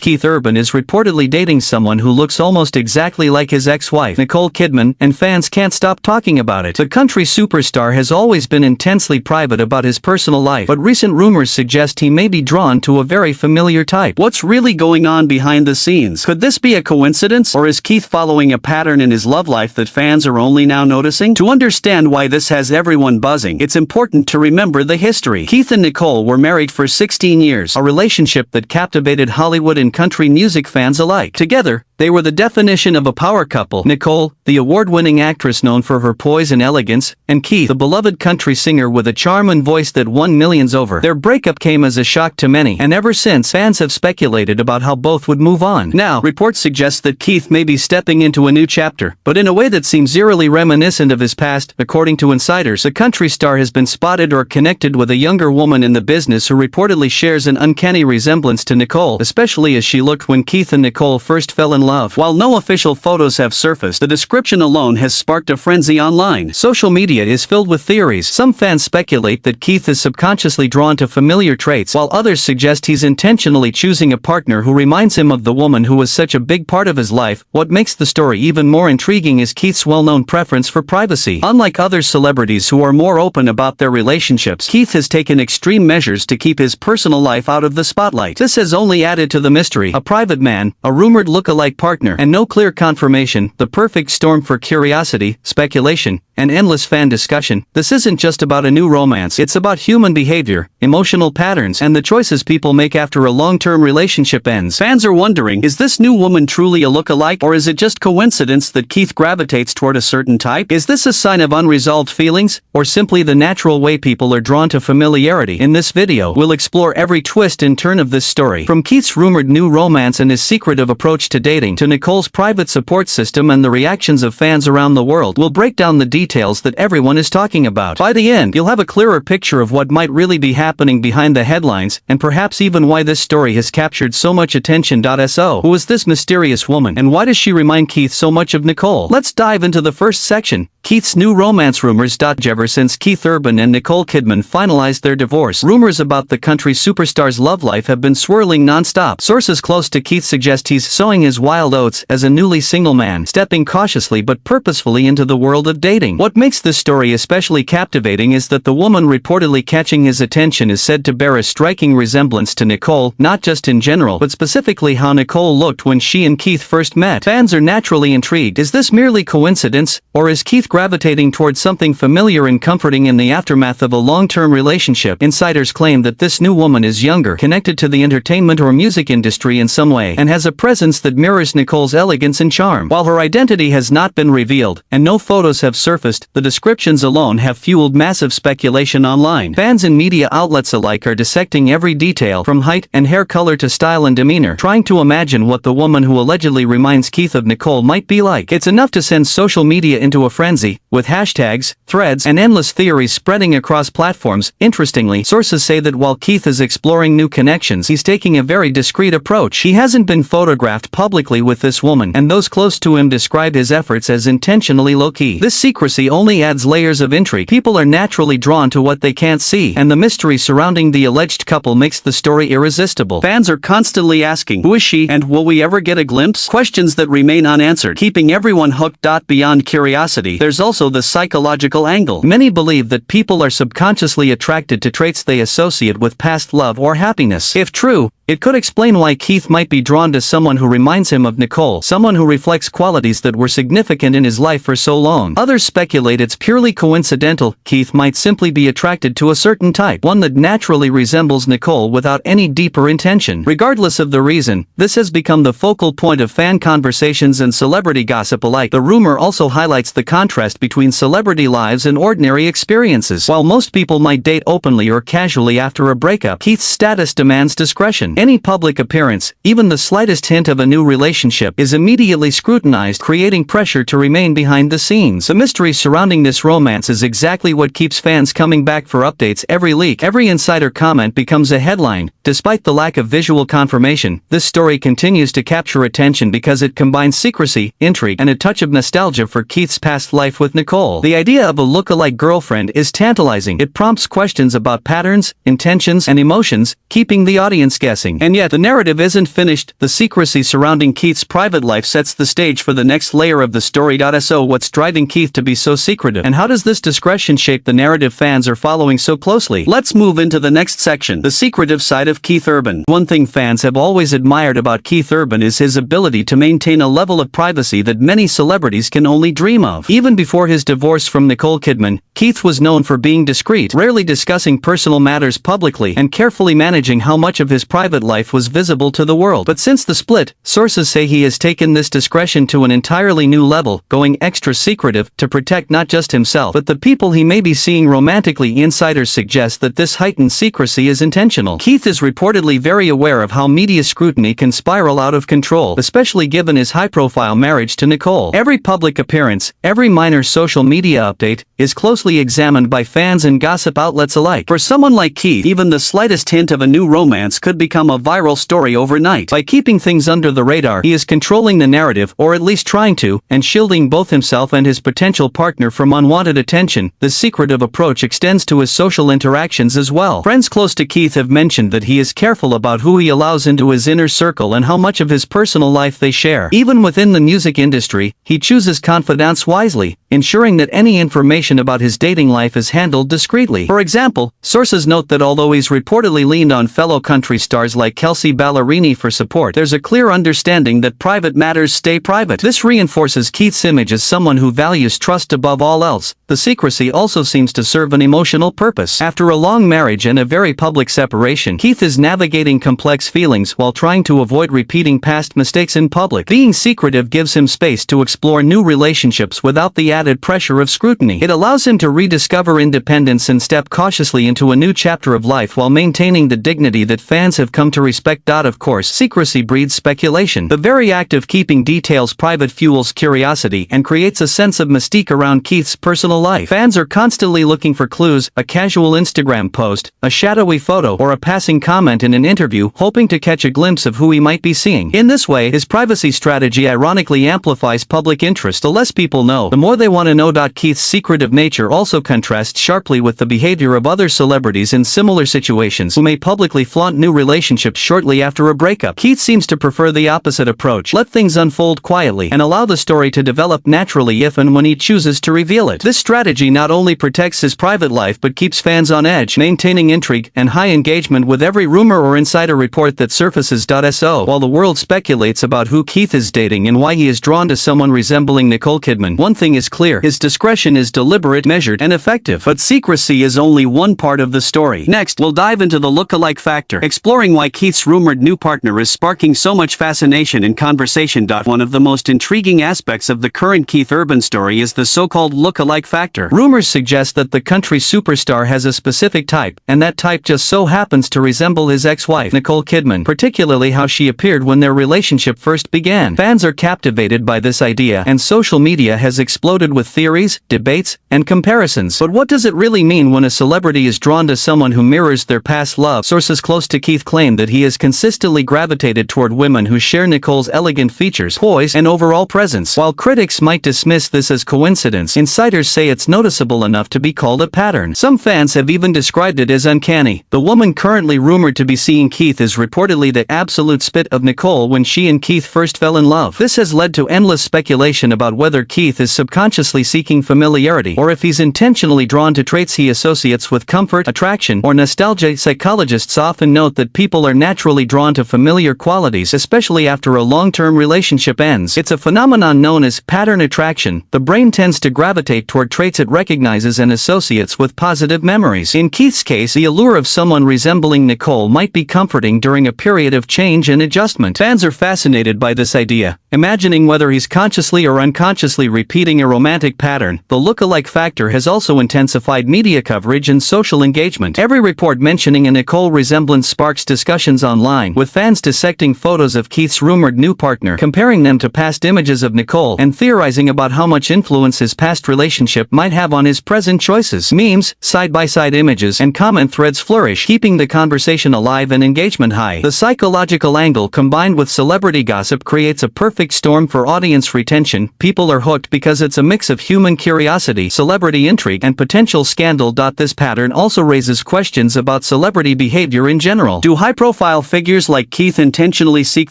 Keith Urban is reportedly dating someone who looks almost exactly like his ex-wife, Nicole Kidman, and fans can't stop talking about it. The country superstar has always been intensely private about his personal life, but recent rumors suggest he may be drawn to a very familiar type. What's really going on behind the scenes? Could this be a coincidence, or is Keith following a pattern in his love life that fans are only now noticing? To understand why this has everyone buzzing, it's important to remember the history. Keith and Nicole were married for 16 years, a relationship that captivated Hollywood and country music fans alike. Together, they were the definition of a power couple. Nicole, the award-winning actress known for her poise and elegance, and Keith, the beloved country singer with a charm and voice that won millions over. Their breakup came as a shock to many, and ever since, fans have speculated about how both would move on. Now, reports suggest that Keith may be stepping into a new chapter, but in a way that seems eerily reminiscent of his past. According to insiders, the country star has been spotted or connected with a younger woman in the business who reportedly shares an uncanny resemblance to Nicole, especially as she looked when Keith and Nicole first fell in love. While no official photos have surfaced, the description alone has sparked a frenzy online. Social media is filled with theories. Some fans speculate that Keith is subconsciously drawn to familiar traits, while others suggest he's intentionally choosing a partner who reminds him of the woman who was such a big part of his life. What makes the story even more intriguing is Keith's well-known preference for privacy. Unlike other celebrities who are more open about their relationships, Keith has taken extreme measures to keep his personal life out of the spotlight. This has only added to the mystery. A private man, a rumored look-alike partner, and no clear confirmation, the perfect storm for curiosity, speculation, and endless fan discussion. This isn't just about a new romance, it's about human behavior, emotional patterns, and the choices people make after a long-term relationship ends. Fans are wondering, is this new woman truly a look-alike, or is it just coincidence that Keith gravitates toward a certain type? Is this a sign of unresolved feelings, or simply the natural way people are drawn to familiarity? In this video, we'll explore every twist and turn of this story, from Keith's rumored new romance and his secretive approach to dating, to Nicole's private support system and the reactions of fans around the world. We'll break down the details that everyone is talking about. By the end, you'll have a clearer picture of what might really be happening behind the headlines, and perhaps even why this story has captured so much attention. So, who is this mysterious woman, and why does she remind Keith so much of Nicole? Let's dive into the first section. Keith's new romance rumors. Ever since Keith Urban and Nicole Kidman finalized their divorce, rumors about the country superstar's love life have been swirling non-stop. Sources close to Keith suggest he's sowing his wild oats as a newly single man, stepping cautiously but purposefully into the world of dating. What makes this story especially captivating is that the woman reportedly catching his attention is said to bear a striking resemblance to Nicole, not just in general, but specifically how Nicole looked when she and Keith first met. Fans are naturally intrigued. Is this merely coincidence, or is Keith gravitating towards something familiar and comforting in the aftermath of a long-term relationship? Insiders claim that this new woman is younger, connected to the entertainment or music industry in some way, and has a presence that mirrors Nicole's elegance and charm. While her identity has not been revealed, and no photos have surfaced, the descriptions alone have fueled massive speculation online. Fans and media outlets alike are dissecting every detail, from height and hair color to style and demeanor, trying to imagine what the woman who allegedly reminds Keith of Nicole might be like. It's enough to send social media into a frenzy, with hashtags, threads, and endless theories spreading across platforms. Interestingly, sources say that while Keith is exploring new connections, he's taking a very discreet approach. He hasn't been photographed publicly with this woman, and those close to him describe his efforts as intentionally low-key. This secrecy only adds layers of intrigue. People are naturally drawn to what they can't see, and the mystery surrounding the alleged couple makes the story irresistible. Fans are constantly asking, who is she, and will we ever get a glimpse? Questions that remain unanswered, keeping everyone hooked. Beyond curiosity, there's also the psychological angle. Many believe that people are subconsciously attracted to traits they associate with past love or happiness. If true, it could explain why Keith might be drawn to someone who reminds him of Nicole, someone who reflects qualities that were significant in his life for so long. Others speculate it's purely coincidental. Keith might simply be attracted to a certain type, one that naturally resembles Nicole without any deeper intention. Regardless of the reason, this has become the focal point of fan conversations and celebrity gossip alike. The rumor also highlights the contrast between celebrity lives and ordinary experiences. While most people might date openly or casually after a breakup, Keith's status demands discretion. Any public appearance, even the slightest hint of a new relationship, is immediately scrutinized, creating pressure to remain behind the scenes. The mystery surrounding this romance is exactly what keeps fans coming back for updates. Every leak, every insider comment becomes a headline. Despite the lack of visual confirmation, this story continues to capture attention because it combines secrecy, intrigue, and a touch of nostalgia for Keith's past life with Nicole. The idea of a look-alike girlfriend is tantalizing. It prompts questions about patterns, intentions, and emotions, keeping the audience guessing. enticing. And yet, the narrative isn't finished. The secrecy surrounding Keith's private life sets the stage for the next layer of the story. So what's driving Keith to be so secretive? And how does this discretion shape the narrative fans are following so closely? Let's move into the next section, the secretive side of Keith Urban. One thing fans have always admired about Keith Urban is his ability to maintain a level of privacy that many celebrities can only dream of. Even before his divorce from Nicole Kidman, Keith was known for being discreet, rarely discussing personal matters publicly, and carefully managing how much of his private life was visible to the world. But since the split, sources say he has taken this discretion to an entirely new level, going extra secretive to protect not just himself but the people he may be seeing romantically. Insiders suggest that this heightened secrecy is intentional. Keith is reportedly very aware of how media scrutiny can spiral out of control, especially given his high-profile marriage to Nicole. Every public appearance, every minor social media update, is closely examined by fans and gossip outlets alike. For someone like Keith, even the slightest hint of a new romance could become a viral story overnight. By keeping things under the radar, he is controlling the narrative, or at least trying to, and shielding both himself and his potential partner from unwanted attention. This secretive approach extends to his social interactions as well. Friends close to Keith have mentioned that he is careful about who he allows into his inner circle and how much of his personal life they share. Even within the music industry, he chooses confidants wisely, ensuring that any information about his dating life is handled discreetly. For example, sources note that although he's reportedly leaned on fellow country stars like Kelsea Ballerini for support, there's a clear understanding that private matters stay private. This reinforces Keith's image as someone who values trust above all else. The secrecy also seems to serve an emotional purpose. After a long marriage and a very public separation, Keith is navigating complex feelings while trying to avoid repeating past mistakes in public. Being secretive gives him space to explore new relationships without the added pressure of scrutiny. It allows him to rediscover independence and step cautiously into a new chapter of life while maintaining the dignity that fans have come to respect. Of course, secrecy breeds speculation. The very act of keeping details private fuels curiosity and creates a sense of mystique around Keith's personal life. Fans are constantly looking for clues, a casual Instagram post, a shadowy photo, or a passing comment in an interview, hoping to catch a glimpse of who he might be seeing. In this way, his privacy strategy ironically amplifies public interest. The less people know, the more they want to know. Keith's secretive nature also contrasts sharply with the behavior of other celebrities in similar situations who may publicly flaunt new relationships shortly after a breakup. Keith seems to prefer the opposite approach. Let things unfold quietly and allow the story to develop naturally if and when he chooses to reveal it. This strategy not only protects his private life but keeps fans on edge, maintaining intrigue and high engagement with every rumor or insider report that surfaces. While the world speculates about who Keith is dating and why he is drawn to someone resembling Nicole Kidman, one thing is clear: his discretion is deliberate, measured, and effective. But secrecy is only one part of the story. Next, we'll dive into the look-alike factor, exploring why Keith's rumored new partner is sparking so much fascination and conversation. One of the most intriguing aspects of the current Keith Urban story is the so-called look-alike factor. Rumors suggest that the country superstar has a specific type, and that type just so happens to resemble his ex-wife, Nicole Kidman, particularly how she appeared when their relationship first began. Fans are captivated by this idea, and social media has exploded with theories, debates, and comparisons. But what does it really mean when a celebrity is drawn to someone who mirrors their past love? Sources close to Keith claim that he has consistently gravitated toward women who share Nicole's elegant features, poise, and overall presence. While critics might dismiss this as coincidence, insiders say it's noticeable enough to be called a pattern. Some fans have even described it as uncanny. The woman currently rumored to be seeing Keith is reportedly the absolute spit of Nicole when she and Keith first fell in love. This has led to endless speculation about whether Keith is subconsciously seeking familiarity, or if he's intentionally drawn to traits he associates with comfort, attraction, or nostalgia. Psychologists often note that people are naturally drawn to familiar qualities, especially after a long-term relationship ends. It's a phenomenon known as pattern attraction. The brain tends to gravitate toward traits it recognizes and associates with positive memories. In Keith's case, the allure of someone resembling Nicole might be comforting during a period of change and adjustment. Fans are fascinated by this idea, imagining whether he's consciously or unconsciously repeating a romantic pattern. The look-alike factor has also intensified media coverage and social engagement. Every report mentioning a Nicole resemblance sparks discussions online, with fans dissecting photos of Keith's rumored new partner, comparing them to past images of Nicole, and theorizing about how much influence his past relationship might have on his present choices. Memes, side-by-side images, and comment threads flourish, keeping the conversation alive and engagement high. The psychological angle combined with celebrity gossip creates a perfect storm for audience retention. People are hooked because it's a mix of human curiosity, celebrity intrigue, and potential scandal. This pattern also raises questions about celebrity behavior in general. Do high-profile figures like Keith intentionally seek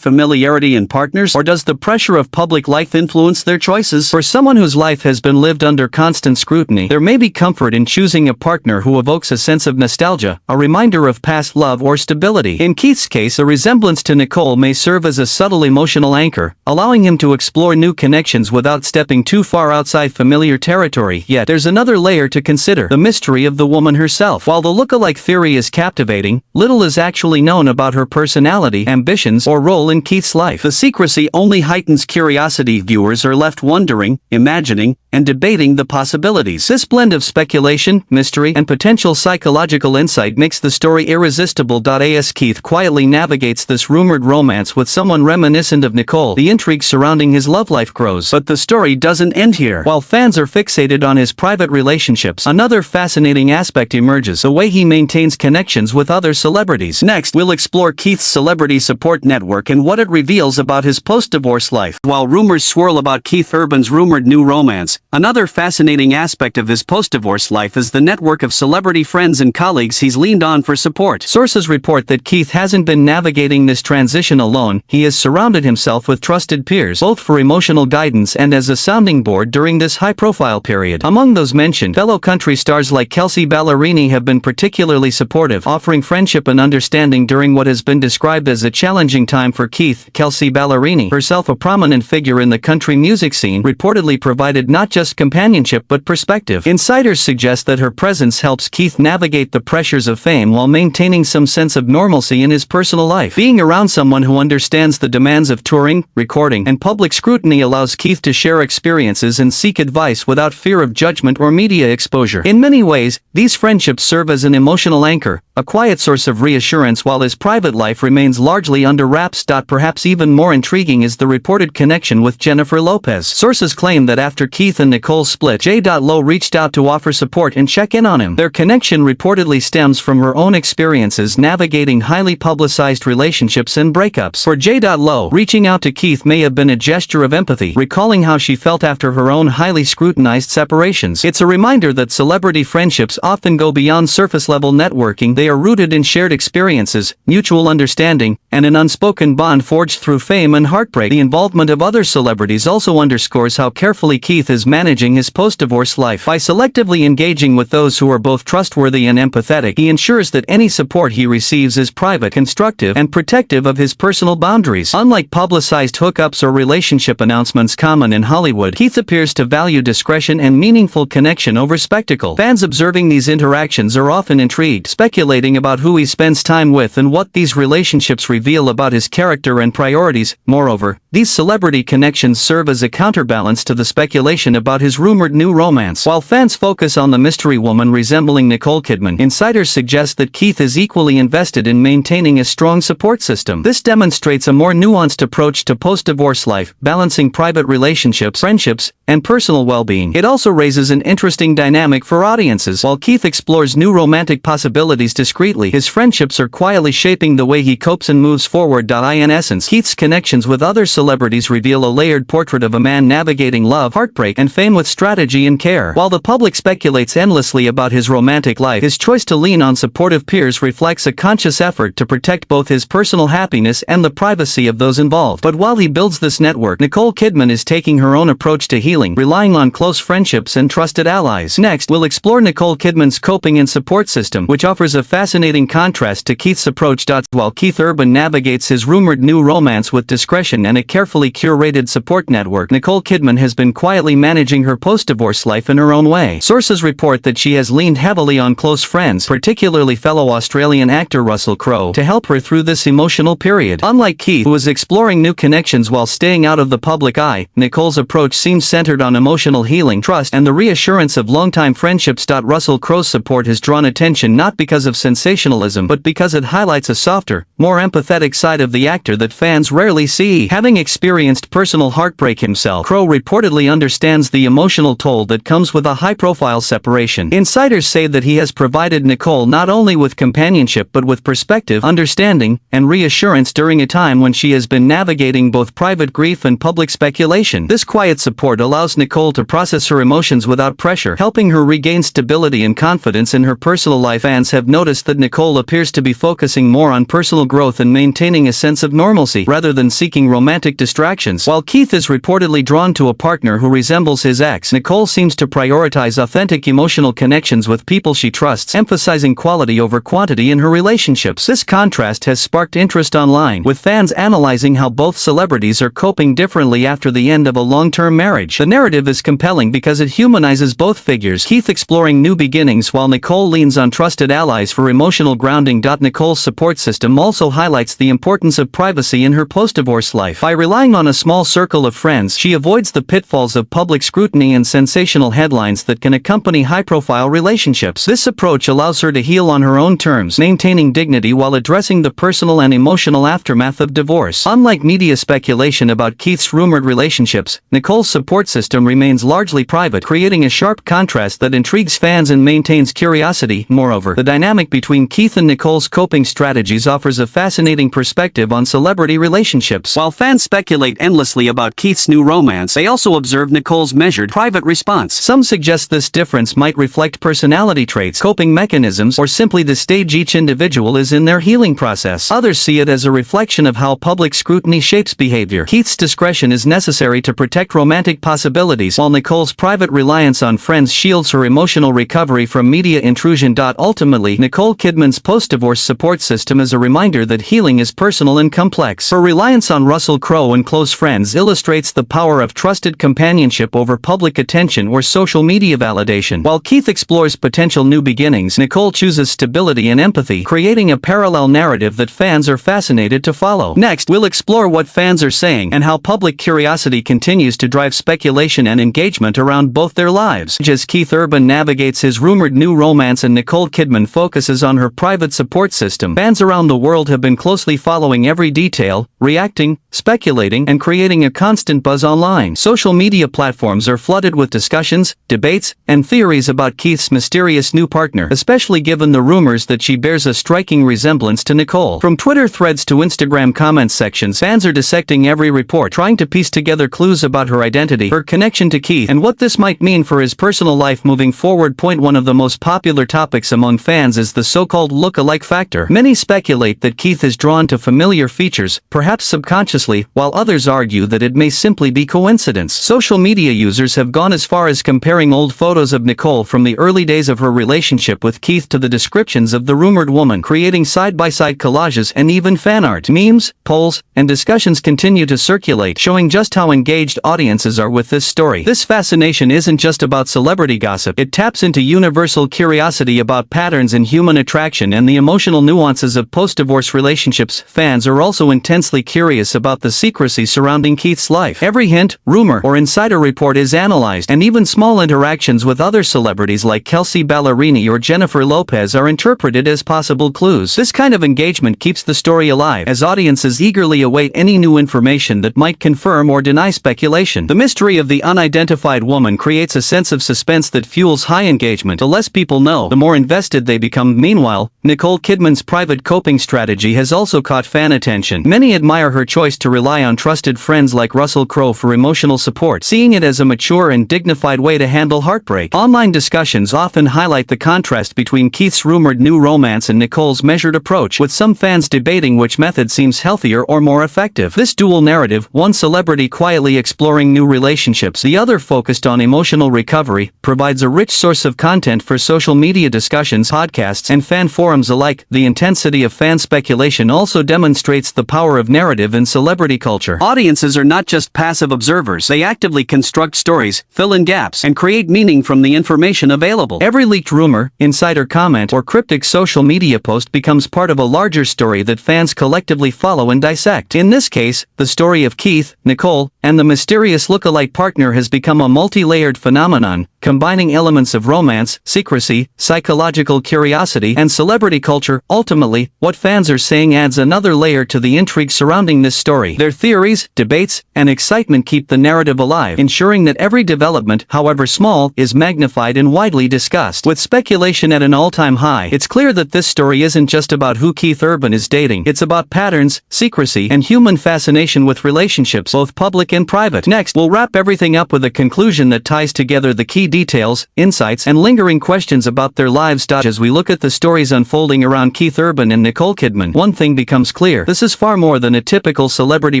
familiarity in partners, or does the pressure of public life influence their choices? For someone whose life has been lived under constant scrutiny, there may be comfort in choosing a partner who evokes a sense of nostalgia, a reminder of past love or stability. In Keith's case, a resemblance to Nicole may serve as a subtle emotional anchor, allowing him to explore new connections without stepping too far outside familiar territory. Yet, there's another layer to consider: the mystery of the woman herself. While the look-alike theory is captivating, little is actually known about her personality, ambitions, or role in Keith's life. The secrecy only heightens curiosity. Viewers are left wondering, imagining, and debating the possibilities. This blend of speculation, mystery, and potential psychological insight makes the story irresistible. As Keith quietly navigates this rumored romance with someone reminiscent of Nicole, the intrigue surrounding his love life grows. But the story doesn't end here. While fans are fixated on his private relationships, another fascinating aspect emerges: the way he maintains connections with other celebrities. Next, we'll explore Keith's celebrity support network and what it reveals about his post-divorce life. While rumors swirl about Keith Urban's rumored new romance, another fascinating aspect of his post-divorce life is the network of celebrity friends and colleagues he's leaned on for support. Sources report that Keith hasn't been navigating this transition alone. He has surrounded himself with trusted peers, both for emotional guidance and as a sounding board during this high-profile period. Among those mentioned, fellow country stars like Kelsea Ballerini have been particularly supportive, offering friendship and understanding during what has been described as a challenging time for Keith. Kelsea Ballerini, herself a prominent figure in the country music scene, reportedly provided not just companionship but perspective. Insiders suggest that her presence helps Keith navigate the pressures of fame while maintaining some sense of normalcy in his personal life. Being around someone who understands the demands of touring, recording, and public scrutiny allows Keith to share experiences and seek advice without fear of judgment or media exposure. In many ways, these friendships serve as an emotional anchor, a quiet source of reassurance while his private life remains largely under wraps. Perhaps even more intriguing is the reported connection with Jennifer Lopez. Sources claim that after Keith and Nicole split, J. Lo reached out to offer support and check in on him. Their connection reportedly stems from her own experiences navigating highly publicized relationships and breakups. For J. Lo, reaching out to Keith may have been a gesture of empathy, recalling how she felt after her own highly scrutinized separations. It's a reminder that celebrity friendships often go beyond surface-level networking. They are rooted in shared experiences, mutual understanding, and an unspoken bond forged through fame and heartbreak. The involvement of other celebrities also underscores how carefully Keith is managing his post-divorce life. By selectively engaging with those who are both trustworthy and empathetic, he ensures that any support he receives is private, constructive, and protective of his personal boundaries. Unlike publicized hookups or relationship announcements common in Hollywood, Keith appears to value discretion and meaningful connection over spectacle. Fans observing these interactions are often intrigued, speculating about who he spends time with and what these relationships reveal about his character and priorities. Moreover, these celebrity connections serve as a counterbalance to the speculation about his rumored new romance. While fans focus on the mystery woman resembling Nicole Kidman, insiders suggest that Keith is equally invested in maintaining a strong support system. This demonstrates a more nuanced approach to post-divorce life, balancing private relationships, friendships, and personal well-being. It also raises an interesting dynamic for audiences. While Keith explores new romantic possibilities discreetly, his friendships are quietly shaping the way he copes and moves forward. In essence, Keith's connections with other celebrities reveal a layered portrait of a man navigating love, heartbreak, and fame with strategy and care. While the public speculates endlessly about his romantic life, his choice to lean on supportive peers reflects a conscious effort to protect both his personal happiness and the privacy of those involved. But while he builds this network, Nicole Kidman is taking her own approach to healing, relying on close friendships and trusted allies. Next, we'll explore Nicole Kidman's coping and support system, which offers a fascinating contrast to Keith's approach. While Keith Urban navigates his rumored new romance with discretion and a carefully curated support network, Nicole Kidman has been quietly managing her post-divorce life in her own way. Sources report that she has leaned heavily on close friends, particularly fellow Australian actor Russell Crowe, to help her through this emotional period. Unlike Keith, who is exploring new connections while staying out of the public eye, Nicole's approach seems centered on emotional healing, trust, and the reassurance of longtime friendships. Russell Crowe's support has drawn attention not because of sensationalism but because it highlights a softer, more empathetic side of the actor that fans rarely see. Having experienced personal heartbreak himself, Crowe reportedly understands the emotional toll that comes with a high-profile separation. Insiders say that he has provided Nicole not only with companionship but with perspective, understanding, and reassurance during a time when she has been navigating both private grief and public speculation. This quiet support allows Nicole to process her emotions without pressure, helping her regain stability and confidence in her personal life. Fans have noticed that Nicole appears to be focusing more on personal growth and maintaining a sense of normalcy, rather than seeking romantic distractions. While Keith is reportedly drawn to a partner who resembles his ex, Nicole seems to prioritize authentic emotional connections with people she trusts, emphasizing quality over quantity in her relationships. This contrast has sparked interest online, with fans analyzing how both celebrities are coping differently after the end of a long-term marriage. The narrative is compelling because it humanizes both figures, Keith exploring new beginnings while Nicole leans on trusted allies for emotional grounding. Nicole's support system also highlights the importance of privacy in her post-divorce life. By relying on a small circle of friends, she avoids the pitfalls of public scrutiny and sensational headlines that can accompany high-profile relationships. This approach allows her to heal on her own terms, maintaining dignity while addressing the personal and emotional aftermath of divorce. Unlike media speculation about Keith's rumored relationships, Nicole's support system remains largely private, creating a sharp contrast that intrigues fans and maintains curiosity. Moreover, the dynamic between Keith and Nicole's coping strategies offers a fascinating perspective on celebrity relationships. While fans speculate endlessly about Keith's new romance, they also observe Nicole's measured, private response. Some suggest this difference might reflect personality traits, coping mechanisms, or simply the stage each individual is in their healing process. Others see it as a reflection of how public scrutiny shapes behavior. Keith's discretion is necessary to protect romantic possibilities, while Nicole's private reliance on friends shields her emotional recovery from media intrusion. Ultimately, Nicole Kidman's post-divorce support system is a reminder that healing is personal and complex. Her reliance on Russell Crowe and close friends illustrates the power of trusted companionship over public attention or social media validation. While Keith explores potential new beginnings, Nicole chooses stability and empathy, creating a parallel narrative that fans are fascinated to follow. Next, we'll explore what fans are saying and how public curiosity continues to drive speculation and engagement around both their lives. As Keith Urban navigates his rumored new romance and Nicole Kidman focuses on her private support system, fans around the world have been closely following every detail, reacting, speculating, and creating a constant buzz online. Social media platforms are flooded with discussions, debates, and theories about Keith's mysterious new partner, especially given the rumors that she bears a striking resemblance to Nicole. From Twitter threads to Instagram comment sections, fans are dissecting every report, trying to piece together clues about her identity, her connection to Keith, and what this might mean for his personal life moving forward. One of the most popular topics among fans is the so-called look-alike factor. Many speculate that Keith is drawn to familiar features, perhaps subconsciously, while others argue that it may simply be coincidence. Social media users have gone as far as comparing old photos of Nicole from the early days of her relationship with Keith to the descriptions of the rumored woman, creating side-by-side collages and even fan art. Memes, polls, and discussions continue to circulate, showing just how engaged audiences are with this story. This fascination isn't just about celebrity gossip, it taps into universal curiosity about patterns in human attraction and the emotional nuances of post-divorce relationships. Fans are also intensely curious about the secrecy surrounding Keith's life. Every hint, rumor, or insider report is analyzed, and even small interactions with other celebrities like Kelsea Ballerini or Jennifer Lopez are interpreted as possible clues. This kind of engagement keeps the story alive, as audiences eagerly await any new information that might confirm or deny speculation. The mystery of the unidentified woman creates a sense of suspense that fuels high engagement. The less people know, the more invested they become. Meanwhile, Nicole Kidman's private coping strategy has also caught fan attention. Many admire her choice to rely on trusted friends like Russell Crowe for emotional support, seeing it as a mature and dignified way to handle heartbreak. Online discussions often highlight the contrast between Keith's rumored new romance and Nicole's measured approach, with some fans debating which method seems healthier or more effective. This dual narrative, one celebrity quietly exploring new relationships, the other focused on emotional recovery, provides a rich source of content for social media discussions, podcasts, and fan forums alike. The intensity of fan speculation also demonstrates the power of narrative in celebrity culture. Audiences are not just passive observers, they actively construct stories, fill in gaps, and create meaning from the information available. Every leaked rumor, insider comment, or cryptic social media post becomes part of a larger story that fans collectively follow and dissect. In this case, the story of Keith, Nicole, and the mysterious look-alike partner has become a multi-layered phenomenon, combining elements of romance, secrecy, psychological curiosity, and celebrity culture. Ultimately, what fans are saying adds another layer to the intrigue surrounding this story. Their theories, debates, and excitement keep the narrative alive, ensuring that every development, however small, is magnified and widely discussed. With speculation at an all-time high, it's clear that this story isn't just about who Keith Urban is dating. It's about patterns, secrecy, and human fascination with relationships, both public and private. Next, we'll wrap everything up with a conclusion that ties together the key details, insights, and lingering questions about their lives. As we look at the stories unfolding around Keith Urban and Nicole Kidman, one thing becomes clear: this is far more than a typical celebrity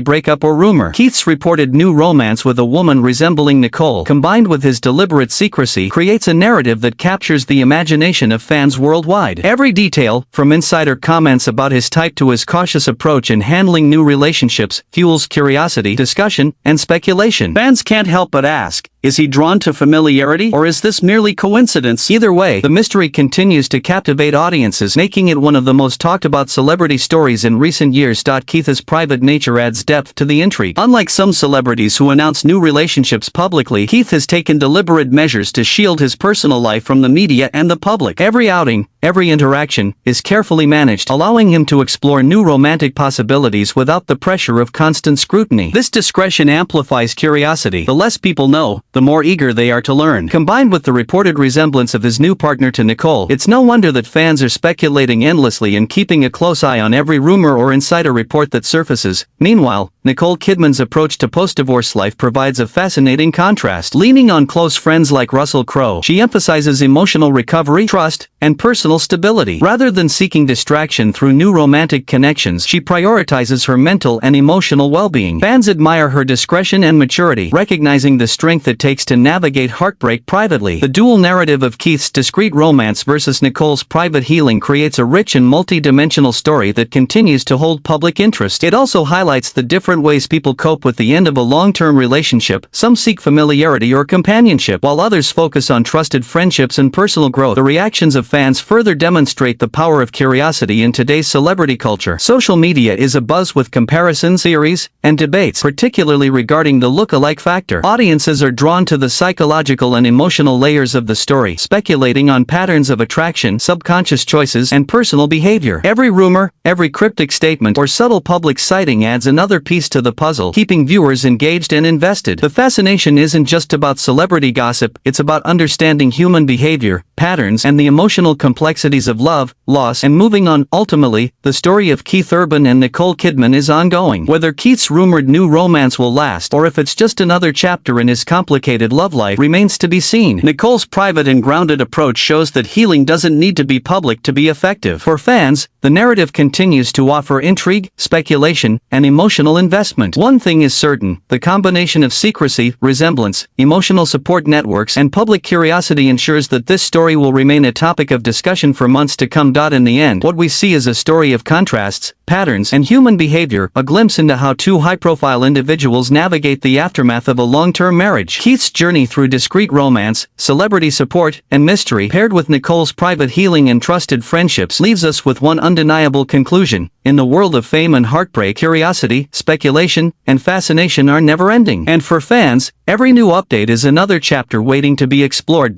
breakup or rumor. Keith's reported new romance with a woman resembling Nicole, combined with his deliberate secrecy, creates a narrative that captures the imagination of fans worldwide. Every detail, from insider comments about his type to his cautious approach in handling new relationships, fuels curiosity, discussion, and speculation. Fans can't help but ask, is he drawn to familiarity, or is this merely coincidence? Either way, the mystery continues to captivate audiences, making it one of the most talked about celebrity stories in recent years. Keith's private nature adds depth to the intrigue. Unlike some celebrities who announce new relationships publicly, Keith has taken deliberate measures to shield his personal life from the media and the public. Every outing, every interaction, is carefully managed, allowing him to explore new romantic possibilities without the pressure of constant scrutiny. This discretion amplifies curiosity. The less people know, the more eager they are to learn. Combined with the reported resemblance of his new partner to Nicole, it's no wonder that fans are speculating endlessly and keeping a close eye on every rumor or insider report that surfaces. Meanwhile, Nicole Kidman's approach to post-divorce life provides a fascinating contrast. Leaning on close friends like Russell Crowe, she emphasizes emotional recovery, trust, and personal stability. Rather than seeking distraction through new romantic connections, she prioritizes her mental and emotional well-being. Fans admire her discretion and maturity, recognizing the strength it takes to navigate heartbreak privately. The dual narrative of Keith's discreet romance versus Nicole's private healing creates a rich and multi-dimensional story that continues to hold public interest. It also highlights the different ways people cope with the end of a long-term relationship. Some seek familiarity or companionship, while others focus on trusted friendships and personal growth. The reactions of fans further demonstrate the power of curiosity in today's celebrity culture. Social media is abuzz with comparisons, theories, and debates, particularly regarding the look-alike factor. Audiences are drawn to the psychological and emotional layers of the story, speculating on patterns of attraction, subconscious choices, and personal behavior. Every rumor, every cryptic statement, or subtle public sighting adds another piece to the puzzle, keeping viewers engaged and invested. The fascination isn't just about celebrity gossip, it's about understanding human behavior, patterns, and the emotional complexities of love, loss, and moving on. Ultimately, the story of Keith Urban and Nicole Kidman is ongoing. Whether Keith's rumored new romance will last, or if it's just another chapter in his complicated love life, remains to be seen. Nicole's private and grounded approach shows that healing doesn't need to be public to be effective. For fans, the narrative continues to offer intrigue, speculation, and emotional investment. One thing is certain: the combination of secrecy, resemblance, emotional support networks, and public curiosity ensures that this story will remain a topic of discussion for months to come. In the end, what we see is a story of contrasts, patterns, and human behavior, a glimpse into how two high-profile individuals navigate the aftermath of a long-term marriage. Keith's journey through discreet romance, celebrity support, and mystery, paired with Nicole's private healing and trusted friendships, leaves us with one undeniable conclusion: in the world of fame and heartbreak, curiosity, speculation, and fascination are never-ending. And for fans, every new update is another chapter waiting to be explored.